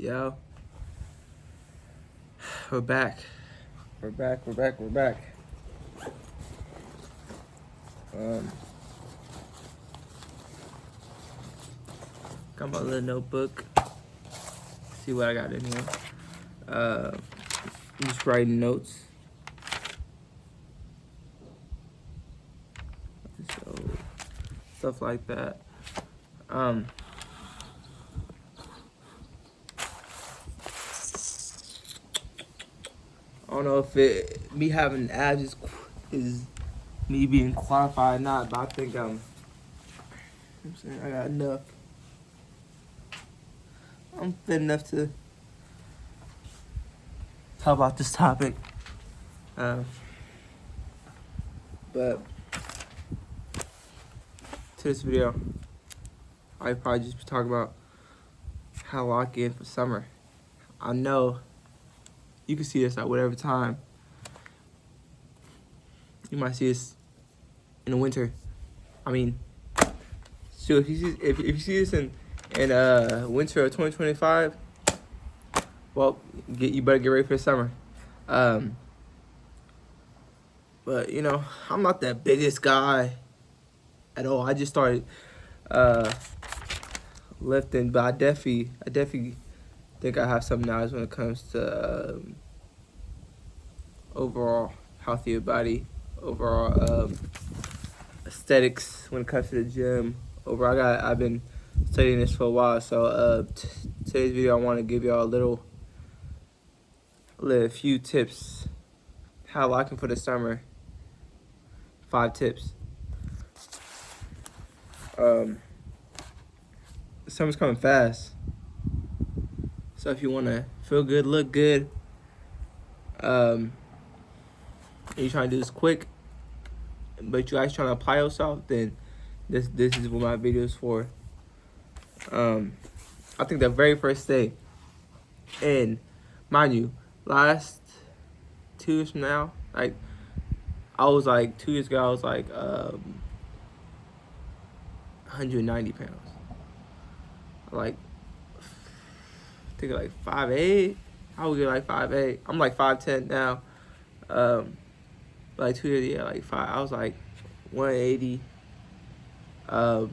Yo, we're back. We're back. Um, got my little notebook. See what I got in here. I'm just writing notes. So, stuff like that. I don't know if me having abs is me being qualified or not, but I think I'm saying I got enough. I'm fit enough to talk about this topic. But to this video, I probably just talk about how to lock in for summer. I know you can see this at whatever time. You might see this in the winter. I mean, so if you see this in winter of 2025, well, you better get ready for the summer. But you know, I'm not that biggest guy at all. I just started lifting, but I definitely think I have some knowledge when it comes to overall healthier body, overall aesthetics when it comes to the gym. I've been studying this for a while, so today's video I want to give y'all a few tips how locking for the summer. 5 tips. Summer's coming fast, so if you want to feel good, look good, and you're trying to do this quick, but you guys trying to apply yourself, then this is what my video is for. I think the very first day, and mind you, last 2 years from now, like I was like 2 years ago, I was like 190 pounds. Like I think like 5'8". I would get like 5'8". I'm like 5'10" now. Like 2 years, yeah, like 5. I was like 180. No,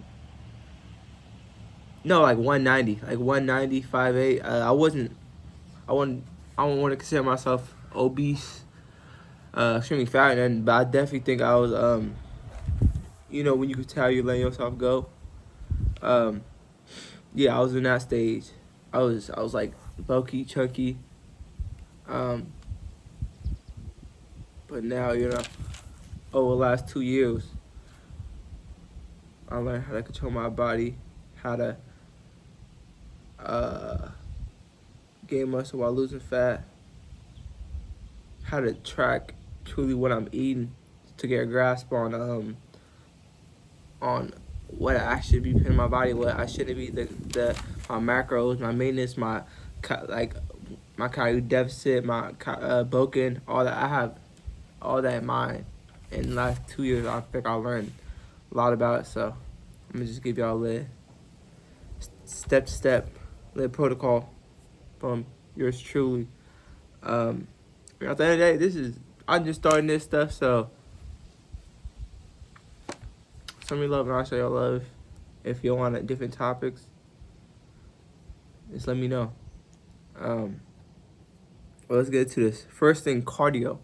like 190, like 190, 5'8". I don't want to consider myself obese, extremely fat, but I definitely think I was, you know, when you could tell you're letting yourself go. Yeah, I was in that stage. I was like bulky, chunky. But now, you know, over the last 2 years, I learned how to control my body, how to gain muscle while losing fat, how to track truly what I'm eating to get a grasp on what I should be putting in my body, what I shouldn't be, my macros, my maintenance, my calorie deficit, my bulking, all that. I have all that in mind. In the last 2 years, I think I learned a lot about it. So I'm gonna just give y'all a step-to-step protocol from yours truly. At the end of the day, I'm just starting this stuff, so send me love and I'll show y'all love. If you want different topics, just let me know. Well, let's get to this. First thing, cardio.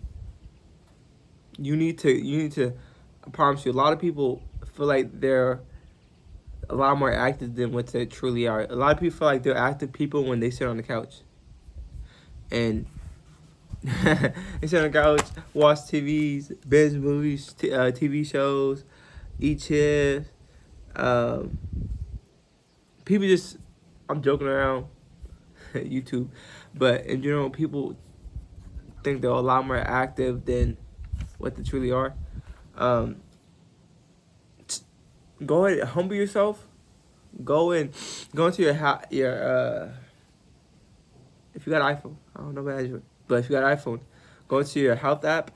You need to, I promise you, a lot of people feel like they're a lot more active than what they truly are. A lot of people feel like they're active people when they sit on the couch. And they sit on the couch, watch TVs, binge movies, TV shows, eat chips. People just, I'm joking around, YouTube, but in general, people think they're a lot more active than what they truly are. Go ahead, humble yourself. Go into your if you got an iPhone, I don't know about Android, but if you got an iPhone, go into your health app,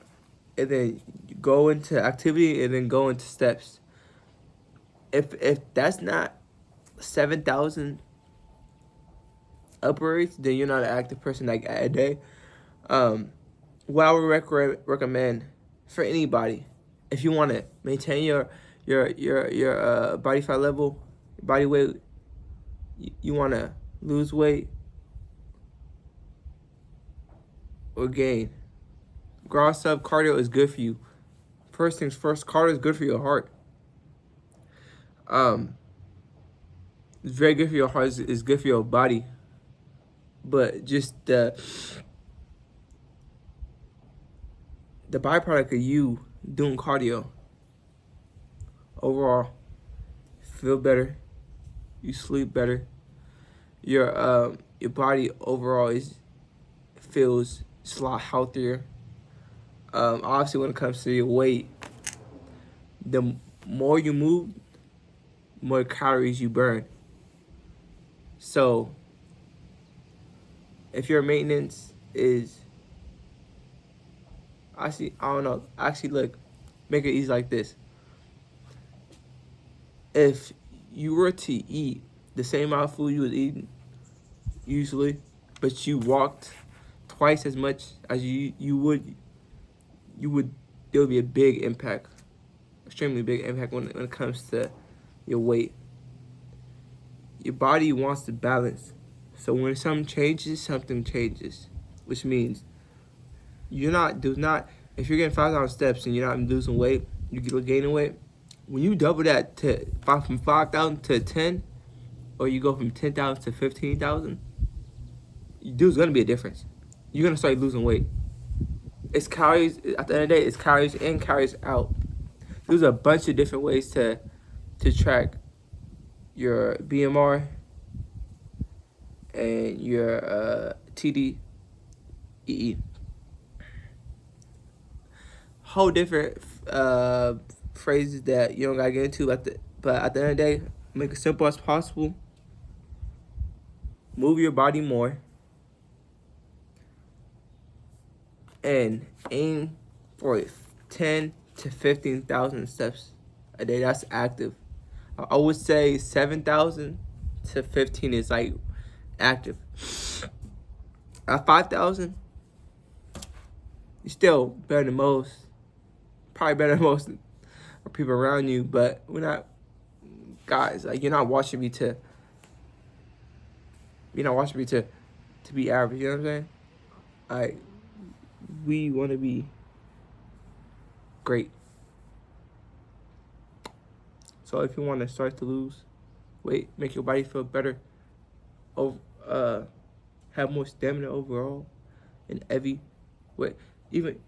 and then go into activity, and then go into steps. If that's not 7,000 upwards, then you're not an active person like a day. What I would recommend for anybody, if you want to maintain your body fat level, body weight, you want to lose weight or gain. Gross up, cardio is good for you. First things first, cardio is good for your heart. It's very good for your heart. It's good for your body. But just the byproduct of you doing cardio, overall, feel better. You sleep better. Your body overall feels just a lot healthier. Obviously, when it comes to your weight, the more you move, more calories you burn. So, if your maintenance is, actually, look, make it easy like this. If you were to eat the same amount of food you was eating usually, but you walked twice as much as you would, there would be a big impact, extremely big impact when it comes to your weight. Your body wants to balance. So when something changes, which means if you're getting 5,000 steps and you're not losing weight, you're gaining weight. When you double that from 5,000 to 10, or you go from 10,000 to 15,000, there's gonna be a difference. You're gonna start losing weight. It's calories. At the end of the day, it's calories in, calories out. There's a bunch of different ways to track your BMR and your TDEE. Whole different phrases that you don't gotta get into. But at the end of the day, make it simple as possible. Move your body more. And aim for 10 to 15,000 steps a day. That's active. I would say 7,000 to 15 is like active. At 5,000, you're still better than most. Probably better than most people around you, but we're not guys. Like you're not watching me to be average. You know what I'm saying? Like we want to be great. So if you want to start to lose weight, make your body feel better, have more stamina overall in every way, even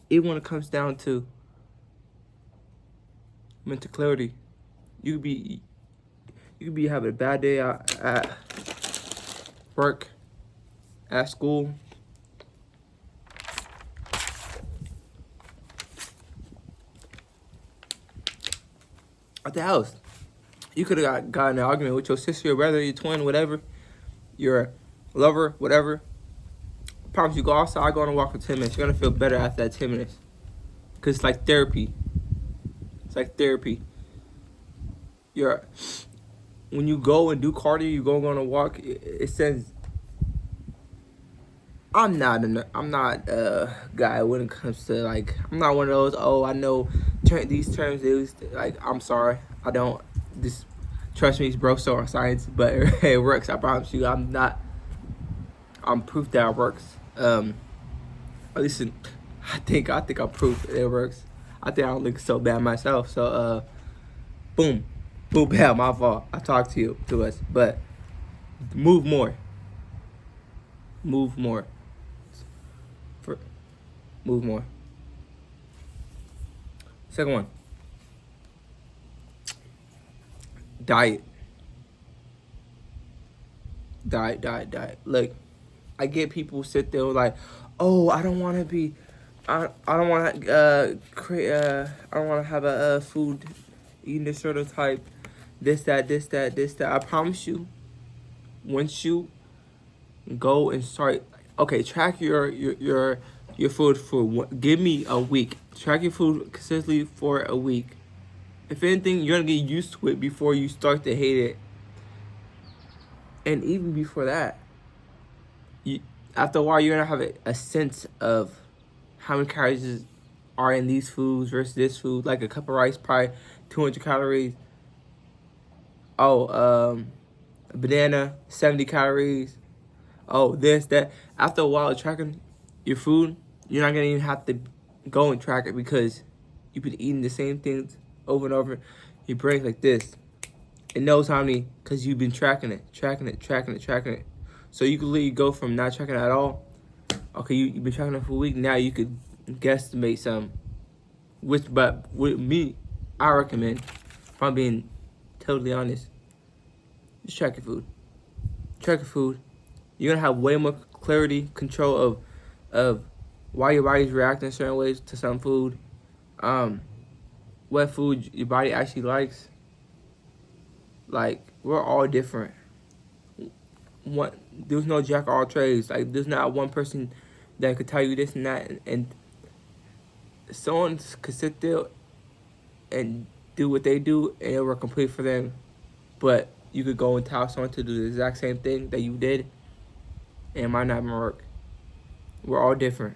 when it comes down to mental clarity, you could be having a bad day at work, at school. At the house. You could have got in an argument with your sister, your brother, your twin, whatever, your lover, whatever. I promise you, go outside, go on a walk for 10 minutes. You're going to feel better after that 10 minutes. Because it's like therapy. It's like therapy. When you go and do cardio, you go on a walk, it sends. I'm not a guy when it comes to like, I'm not one of those, oh, I know these terms, like, I'm sorry, I don't, just trust me, it's bro so on science, but it works, I promise you. I'm proof that it works. At least I think I'm proof it works. I think I don't look so bad myself, so boom, bad, my fault, I talked to us, but move more. Move more. Second one, diet. Look, I get people sit there like, oh, I don't want to have a food eating disorder type, this that. I promise you, once you go and start, okay, track your food for give me a week. Track your food consistently for a week. If anything, you're gonna get used to it before you start to hate it. And even before that, you, after a while, you're gonna have a sense of how many calories are in these foods versus this food. Like a cup of rice, probably 200 calories. Oh, a banana, 70 calories. Oh, this, that. After a while of tracking your food, you're not gonna even have to go and track it because you've been eating the same things over and over. Your brain's like this. It knows how many, because you've been tracking it. So you could literally go from not tracking it at all. Okay, you've been tracking it for a week. Now you could guesstimate some. But with me, I recommend, if I'm being totally honest, just track your food. Track your food. You're gonna have way more clarity, control of why your body's reacting certain ways to some food, what food your body actually likes. Like, we're all different. There's no jack of all trades. Like, there's not one person that could tell you this and that, and someone could sit there and do what they do, and it will work complete for them. But you could go and tell someone to do the exact same thing that you did, and it might not work. We're all different.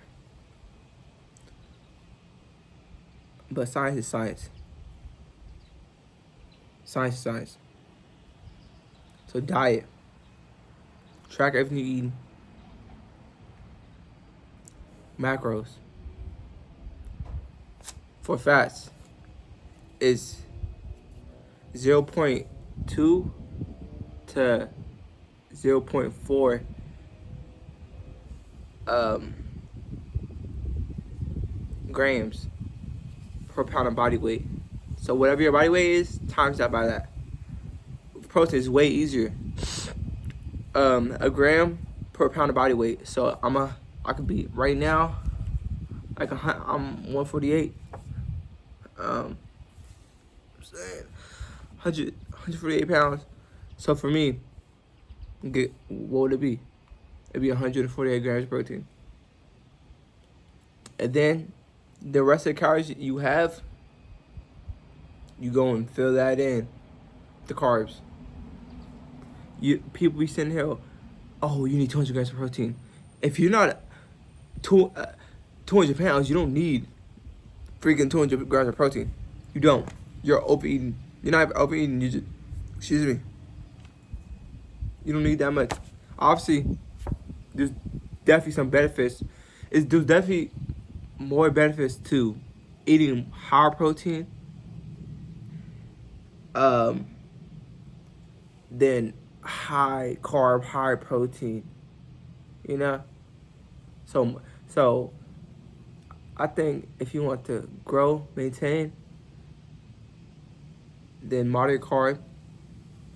But science is science. Science is science. So diet. Track everything you eat. Macros. For fats is 0.2 to 0.4 grams per pound of body weight. So whatever your body weight is, times that by that. Protein is way easier. A gram per pound of body weight. So I could be right now, like I'm 148. 148 pounds. So for me, what would it be? It'd be 148 grams of protein. And then the rest of the calories you have, you go and fill that in, the carbs. People be sitting here, oh, you need 200 grams of protein. If you're not 200 pounds, you don't need freaking 200 grams of protein. You don't. You're overeating. You're not overeating. Excuse me. You don't need that much. Obviously, there's definitely some benefits. There's definitely more benefits to eating higher protein than high carb, high protein. You know? So I think if you want to grow, maintain, then moderate carb,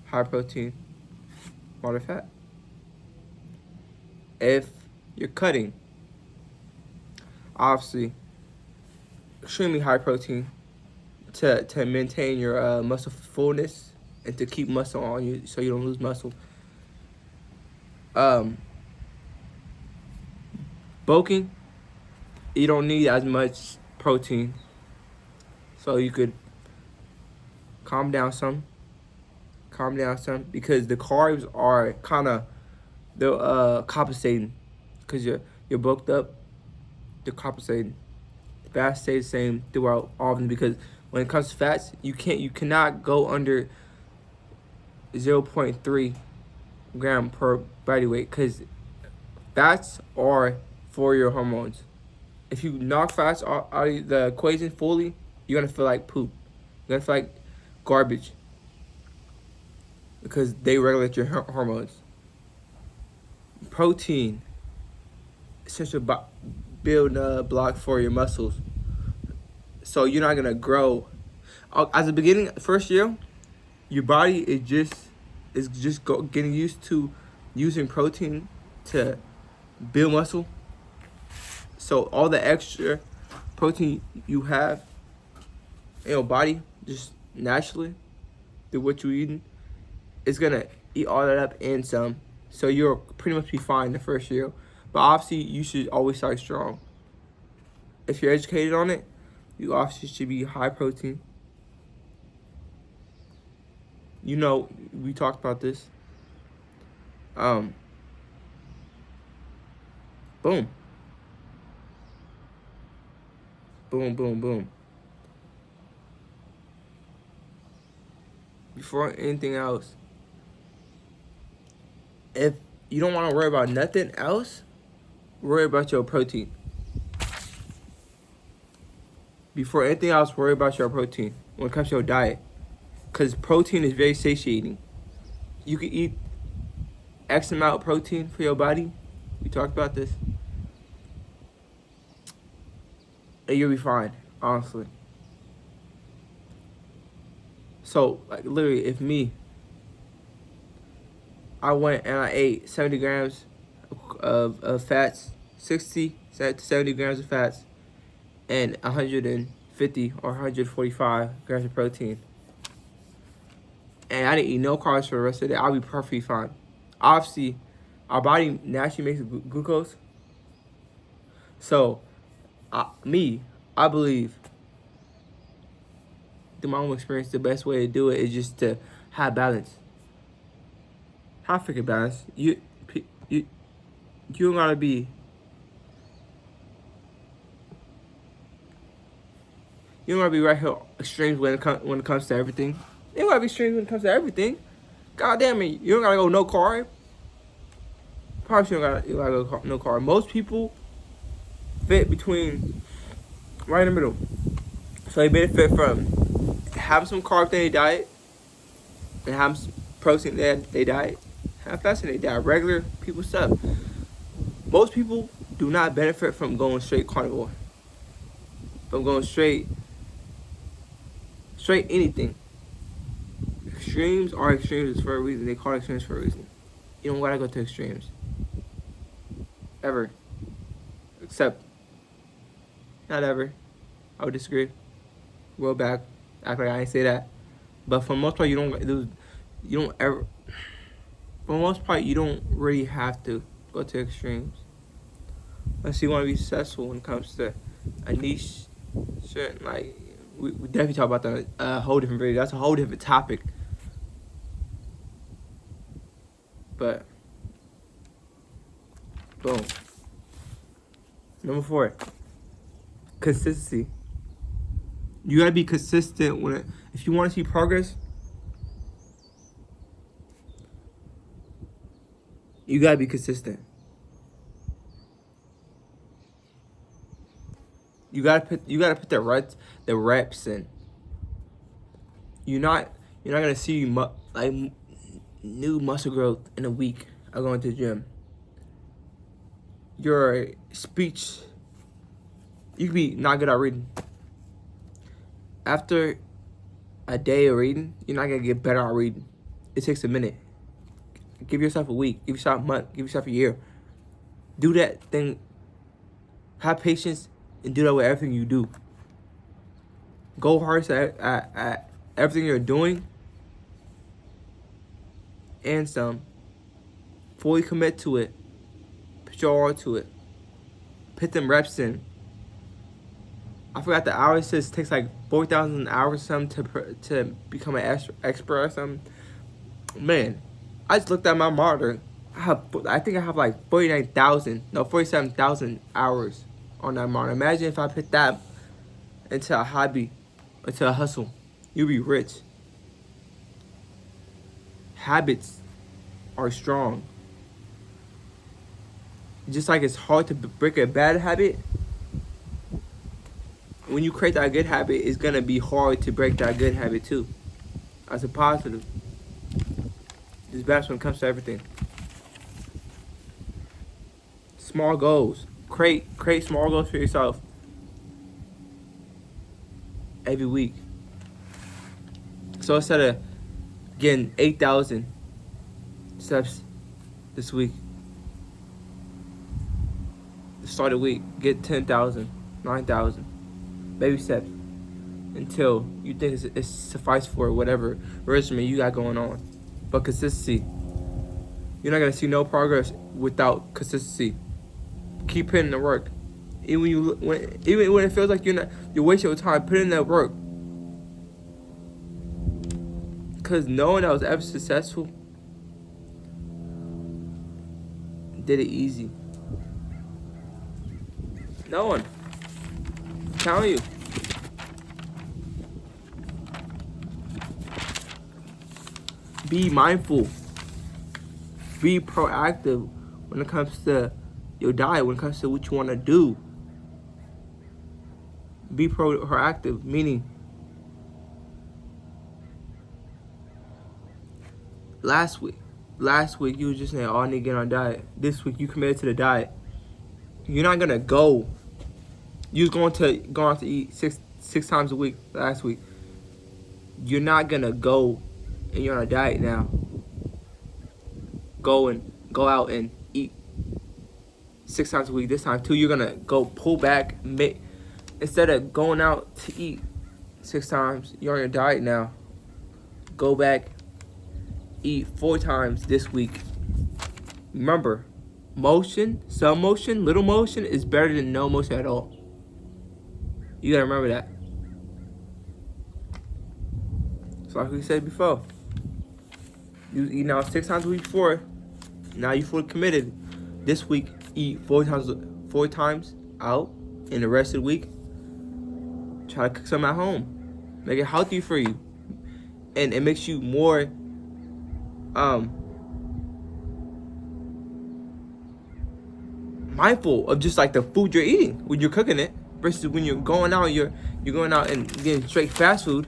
high protein, moderate fat. If you're cutting, obviously, extremely high protein to maintain your muscle fullness and to keep muscle on you so you don't lose muscle. Bulking, you don't need as much protein, so you could calm down some because the carbs are kind of compensating because you're bulked up. They're compensating. Fats stay the same throughout all of them because when it comes to fats, you cannot go under 0.3 gram per body weight because fats are for your hormones. If you knock fats out of the equation fully, you're gonna feel like poop. You're gonna feel like garbage because they regulate your hormones. Protein, essential building block for your muscles. So you're not gonna grow. As a beginning, first year, your body is just getting used to using protein to build muscle. So all the extra protein you have in your body, just naturally, through what you're eating, is gonna eat all that up and some. So you'll pretty much be fine the first year. But obviously, you should always start strong. If you're educated on it, you obviously should be high protein. You know, we talked about this. Um, boom, boom, boom, boom. Before anything else, if you don't want to worry about nothing else, worry about your protein. Before anything else, worry about your protein when it comes to your diet. Because protein is very satiating. You can eat X amount of protein for your body. We talked about this. And you'll be fine, honestly. So, like, literally, if I went and I ate 70 grams of fats, 60 to 70 grams of fats, and 150 or 145 grams of protein, and I didn't eat no carbs for the rest of the day, I'll be perfectly fine. Obviously, our body naturally makes glucose. So, I believe, through my own experience, the best way to do it is just to have balance. Have freaking balance. You don't gotta be. You don't gotta be right here extremes when it comes to everything. You don't gotta be extremes when it comes to everything. God damn it, you don't gotta go no carb. Probably you gotta go no carb. Most people fit between right in the middle. So they benefit from having some carbs in their diet and having some protein in their diet. Have fats in their diet. Regular people stuff. Most people do not benefit from going straight carnivore. From going straight anything. Extremes are extremes for a reason. They call it extremes for a reason. You don't gotta go to extremes. Ever. Except, not ever. I would disagree. Roll back. Act like I didn't say that. But for the most part, you don't ever. For the most part, you don't really have to go to extremes. Unless you want to be successful when it comes to a niche, certain, like, we definitely talk about that a whole different video. That's a whole different topic. But, boom. Number 4, consistency. You gotta be consistent if you want to see progress. You gotta be consistent. You gotta put the reps in. You're not gonna see new muscle growth in a week of going to the gym. Your speech, you can be not good at reading. After a day of reading, you're not gonna get better at reading. It takes a minute. Give yourself a week. Give yourself a month. Give yourself a year. Do that thing. Have patience and do that with everything you do. Go hard at everything you're doing and some. Fully commit to it. Put your all to it. Put them reps in. I forgot the hours. It takes like 4,000 hours or something to become an expert or something. Man, I just looked at my monitor. I think I have like 47,000 hours on that monitor. Imagine if I put that into a hobby, into a hustle. You'll be rich. Habits are strong. Just like it's hard to break a bad habit, when you create that good habit, it's gonna be hard to break that good habit too. As a positive. It's best when it comes to everything. Small goals. Create small goals for yourself. Every week. So instead of getting 8,000 steps this week, the start of the week, get 10,000, 9,000. Baby steps. Until you think it's suffice for whatever regimen you got going on. But consistency. You're not gonna see no progress without consistency. Keep putting in the work. Even when it feels like you're wasting your time, put in that work. Cause no one that was ever successful did it easy. No one. I'm telling you. Be mindful. Be proactive when it comes to your diet, when it comes to what you want to do. Be proactive, meaning last week you were just saying, oh, I need to get on a diet. This week you committed to the diet. You're not gonna go. You was going out to eat six times a week last week. You're not gonna go and you're on a diet now. Go out and eat 6 times a week. This time too, you're gonna go pull back. Instead of going out to eat 6 times, you're on your diet now. Go back, eat 4 times this week. Remember, motion, some motion, little motion is better than no motion at all. You gotta remember that. So like we said before, you was eating out 6 times a week before. Now you fully committed. This week, eat 4 times out, and the rest of the week, try to cook something at home. Make it healthy for you, and it makes you more mindful of just like the food you're eating when you're cooking it, versus when you're going out. You're going out and getting straight fast food.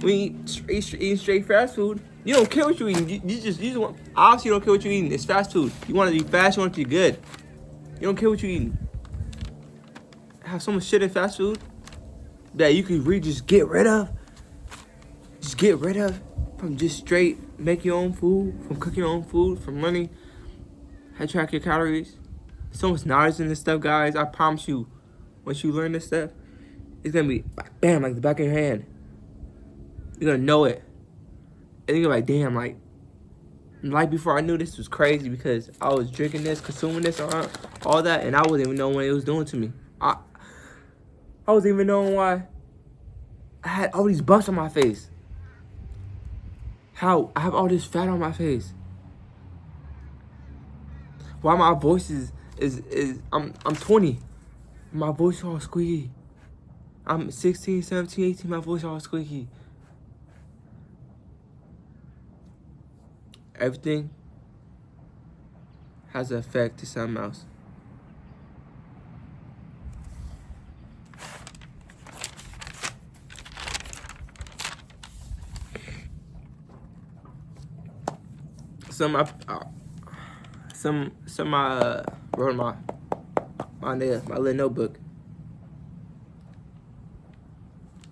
When you eating straight fast food, you don't care what you're eating. You just want, obviously you don't care what you're eating. It's fast food. You want to be fast. You want it to be good. You don't care what you're eating. Have so much shit in fast food that you could really just get rid of. Just get rid of from just straight make your own food, from cooking your own food, from learning how to track your calories. So much knowledge in this stuff, guys. I promise you, once you learn this stuff, it's gonna be bam, like the back of your hand. You're gonna know it. And you're like, damn, like before I knew this was crazy because I was drinking this, consuming this, all that, and I wasn't even knowing what it was doing to me. I wasn't even knowing why I had all these bumps on my face. How I have all this fat on my face. Why my voice is I'm 20. My voice all squeaky. I'm 16, 17, 18, my voice all squeaky. Everything has an effect to something else. Some I wrote in my little notebook.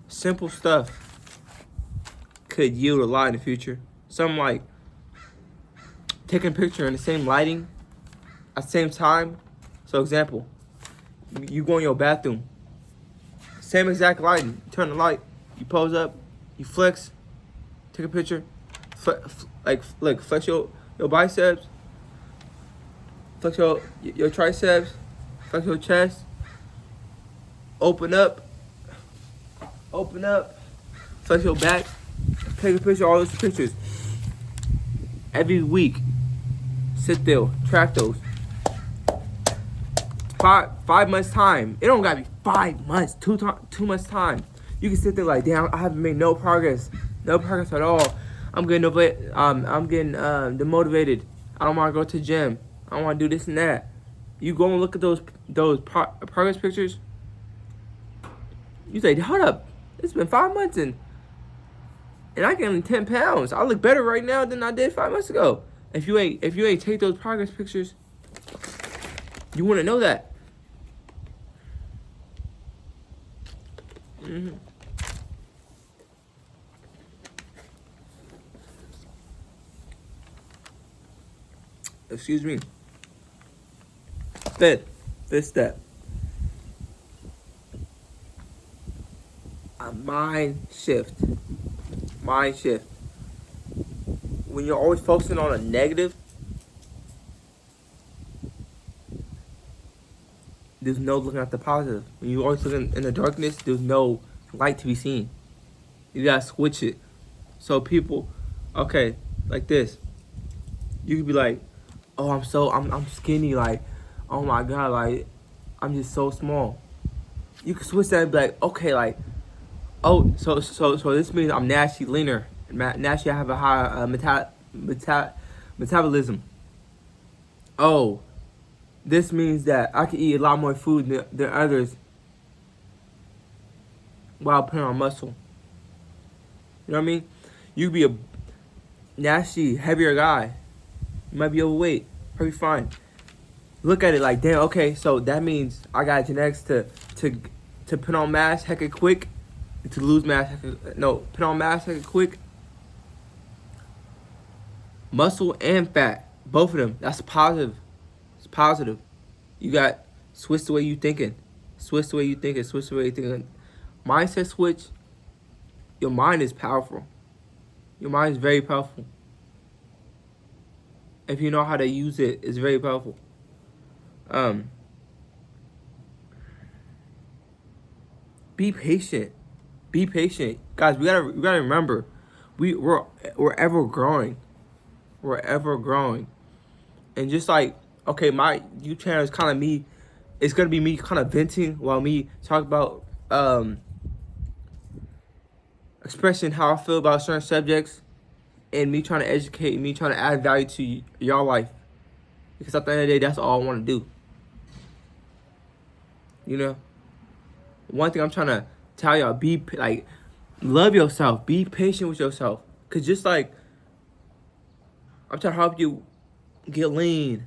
Simple stuff could yield a lot in the future. Something like taking a picture in the same lighting at the same time. So example, you go in your bathroom, same exact lighting, turn the light, you pose up, you flex, take a picture, flex your biceps, flex your triceps, flex your chest, open up, flex your back, take a picture, all those pictures. Every week, sit there, track those. 5 months time. It don't gotta be 5 months, 2 months time. You can sit there like, damn, I haven't made no progress at all. I'm getting demotivated. I don't want to go to the gym. I don't want to do this and that. You go and look at those progress pictures. You say, hold up, it's been 5 months and I gained 10 pounds. I look better right now than I did 5 months ago. If you ain't take those progress pictures, you wouldn't know that. Mm-hmm. Excuse me. Fifth step. A mind shift. When you're always focusing on a negative, there's no looking at the positive. When you're always looking in the darkness, there's no light to be seen. You gotta switch it. So people, okay, like this. You could be like, oh, I'm skinny, like, oh my god, like, I'm just so small. You can switch that and be like, okay, like, oh, so this means I'm naturally leaner. Naturally, I have a high metabolism. Oh, this means that I can eat a lot more food than others while putting on muscle. You know what I mean? You could be a naturally heavier guy. You might be overweight. Pretty fine. Look at it like, damn, okay, so that means I got genetics to put on mass hecka quick, to lose mass put on mass hecka quick. Muscle and fat, both of them. That's positive. It's positive. You got switch the way you thinking. Switch the way you thinking. Switch the way you thinking. Mindset switch. Your mind is powerful. Your mind is very powerful. If you know how to use it, it's very powerful. Be patient. Be patient, guys. We gotta remember, we're ever growing. We're ever growing, and just like, okay, my YouTube channel is kind of me. It's gonna be me kind of venting while me talk about expressing how I feel about certain subjects, and me trying to educate, me trying to add value to y'all life. Because at the end of the day, that's all I want to do. You know, one thing I'm trying to tell y'all: be like, love yourself, be patient with yourself. Cause just like, I'm trying to help you get lean,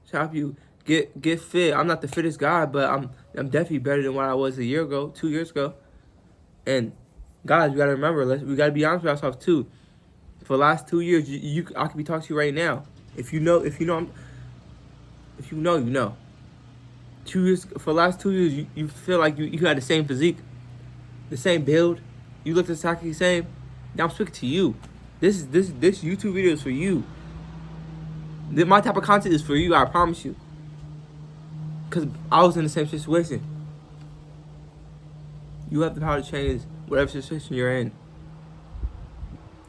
to help you get fit. I'm not the fittest guy, but I'm definitely better than what I was a year ago, 2 years ago. And guys, we gotta remember, we gotta be honest with ourselves too. For the last 2 years, I could be talking to you right now. If you know, you know. 2 years, for the last 2 years, you feel like you had the same physique, the same build. You look exactly the same. Now I'm speaking to you. This YouTube video is for you. My type of content is for you, I promise you. Because I was in the same situation. You have the power to change whatever situation you're in.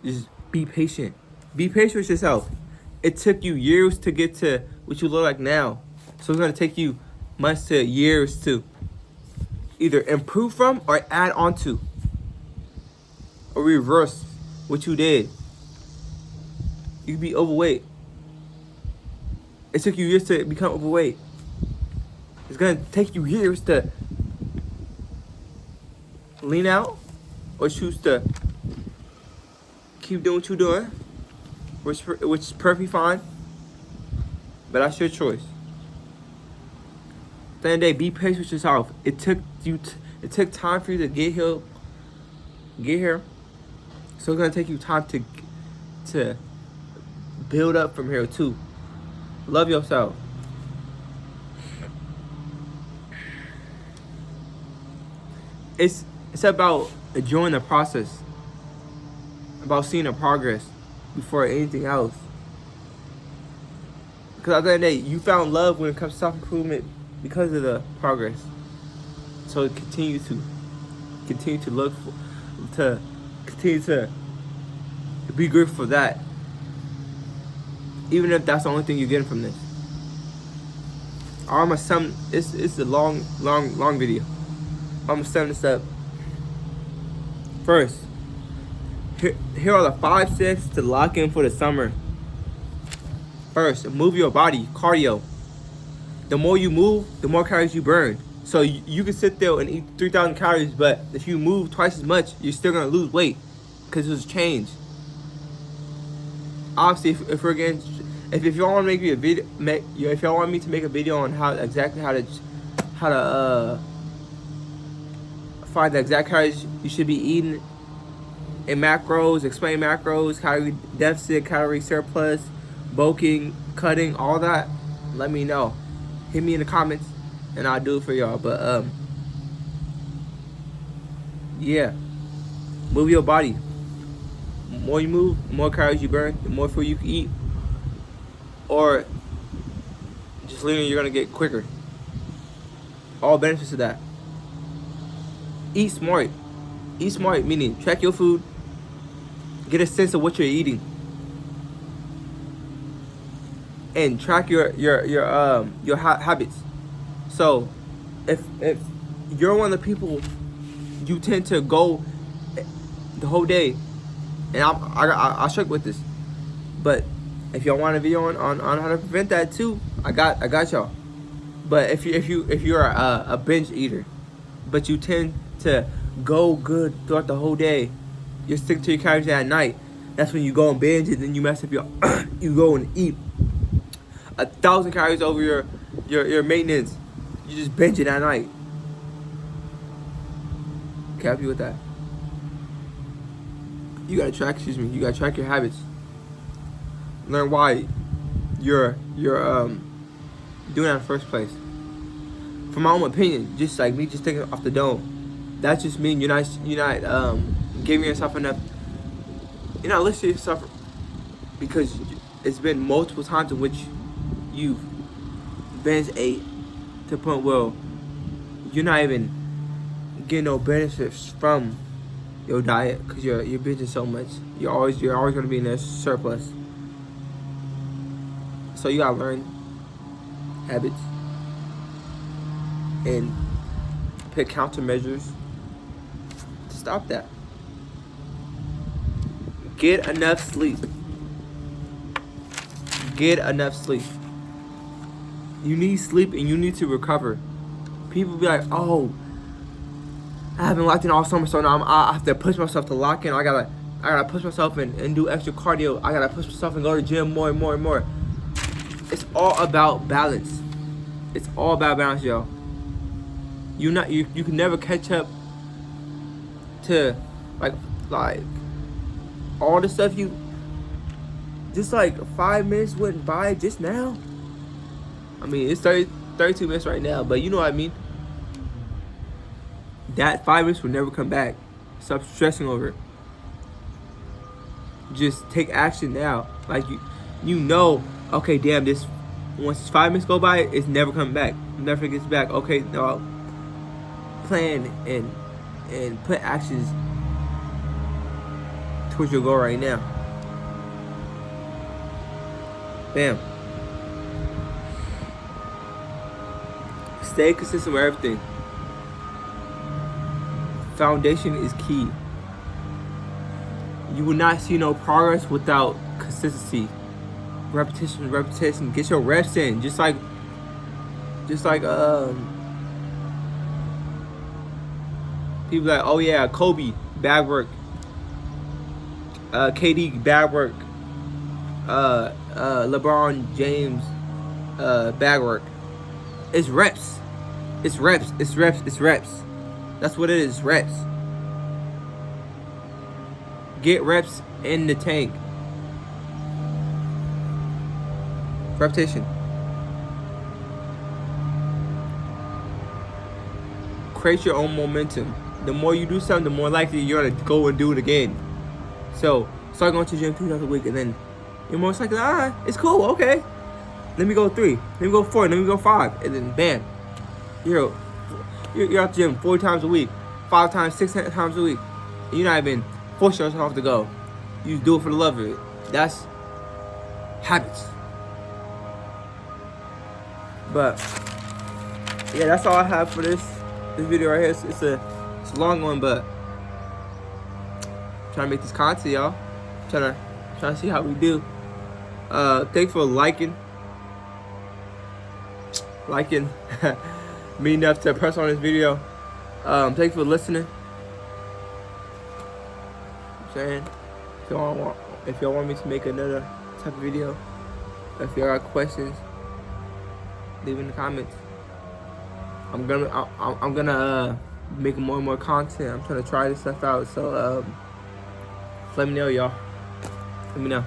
Just be patient. Be patient with yourself. It took you years to get to what you look like now. So it's going to take you months to years to either improve from or add on to. Or reverse what you did. You could be overweight. It took you years to become overweight. It's going to take you years to lean out or choose to keep doing what you're doing, which is perfectly fine. But that's your choice. At the end of the day, be patient with yourself. It took time for you to get here. So it's gonna take you time to build up from here too. Love yourself. It's about enjoying the process. About seeing the progress before anything else. Because at the end of the day, you found love when it comes to self-improvement because of the progress. So continue to look to continue to be grateful for that. Even if that's the only thing you're getting from this. I'm gonna sum. It's a long video. I'm gonna sum this up. First, here are the 5 steps to lock in for the summer. First, move your body, cardio. The more you move, the more calories you burn. So you can sit there and eat 3,000 calories, but if you move twice as much, you're still gonna lose weight because it's changed. Obviously, if y'all want to make me a video, if y'all want me to make a video on how to find the exact calories you should be eating in macros, explain macros, calorie deficit, calorie surplus, bulking, cutting, all that, let me know. Hit me in the comments and I'll do it for y'all. But yeah, move your body. The more you move, the more calories you burn, the more food you can eat. Or just literally you're gonna get quicker. All benefits of that. Eat smart. Eat smart meaning track your food. Get a sense of what you're eating. and track your habits. So if you're one of the people, you tend to go the whole day, and I'll check with this. But if y'all want a video on how to prevent that too, I got y'all. But if you're a binge eater, but you tend to go good throughout the whole day, you stick to your calories at night. That's when you go and binge, and then you mess up your you go and eat 1,000 calories over your maintenance. You just binge it at night. Okay, help you with that. You gotta track. You gotta track your habits. Learn why you're doing that in the first place. From my own opinion, just like me, just thinking off the dome, that just means you're not giving yourself enough. You're not listening to yourself, because it's been multiple times in which you've binge ate to the point where you're not even getting no benefits from your diet because you're binging so much. You're always gonna be in a surplus. So you gotta learn habits and pick countermeasures to stop that. Get enough sleep. Get enough sleep. You need sleep and you need to recover. People be like, oh, I haven't locked in all summer, so now I have to push myself to lock in. I gotta push myself and do extra cardio. I gotta push myself and go to the gym more and more and more. It's all about balance. It's all about balance, y'all. You can never catch up to like all the stuff you just like 5 minutes went by just now. I mean, it's 32 minutes right now, but you know what I mean. That 5 minutes will never come back. Stop stressing over it. Just take action now. Like you know, okay, damn, this once 5 minutes go by, it's never coming back. It never gets back. Okay, now plan and put actions towards your goal right now. Bam. Stay consistent with everything. Foundation is key. You will not see no progress without consistency. Repetition. Get your reps in. Just like people like, oh yeah, Kobe, bad work. KD, bad work. LeBron James, bad work. It's reps. It's reps. That's what it is, reps. Get reps in the tank. Repetition. Create your own momentum. The more you do something, the more likely you're gonna go and do it again. So start going to the gym 2 times a week, and then you're most likely, it's cool, okay. Let me go 3. Let me go 4. Let me go 5, and then bam, you're out the gym 4 times a week, 5 times, 6 times a week. And you're not even forcing yourself to go. You do it for the love of it. That's habits. But yeah, that's all I have for this video right here. It's a long one, but I'm trying to make this content, y'all. Trying to see how we do. Thanks for liking me enough to press on this video. Thanks for listening. I'm saying, if y'all want me to make another type of video, if y'all got questions, leave in the comments. I'm gonna make more and more content. I'm trying to try this stuff out. So let me know, y'all. Let me know.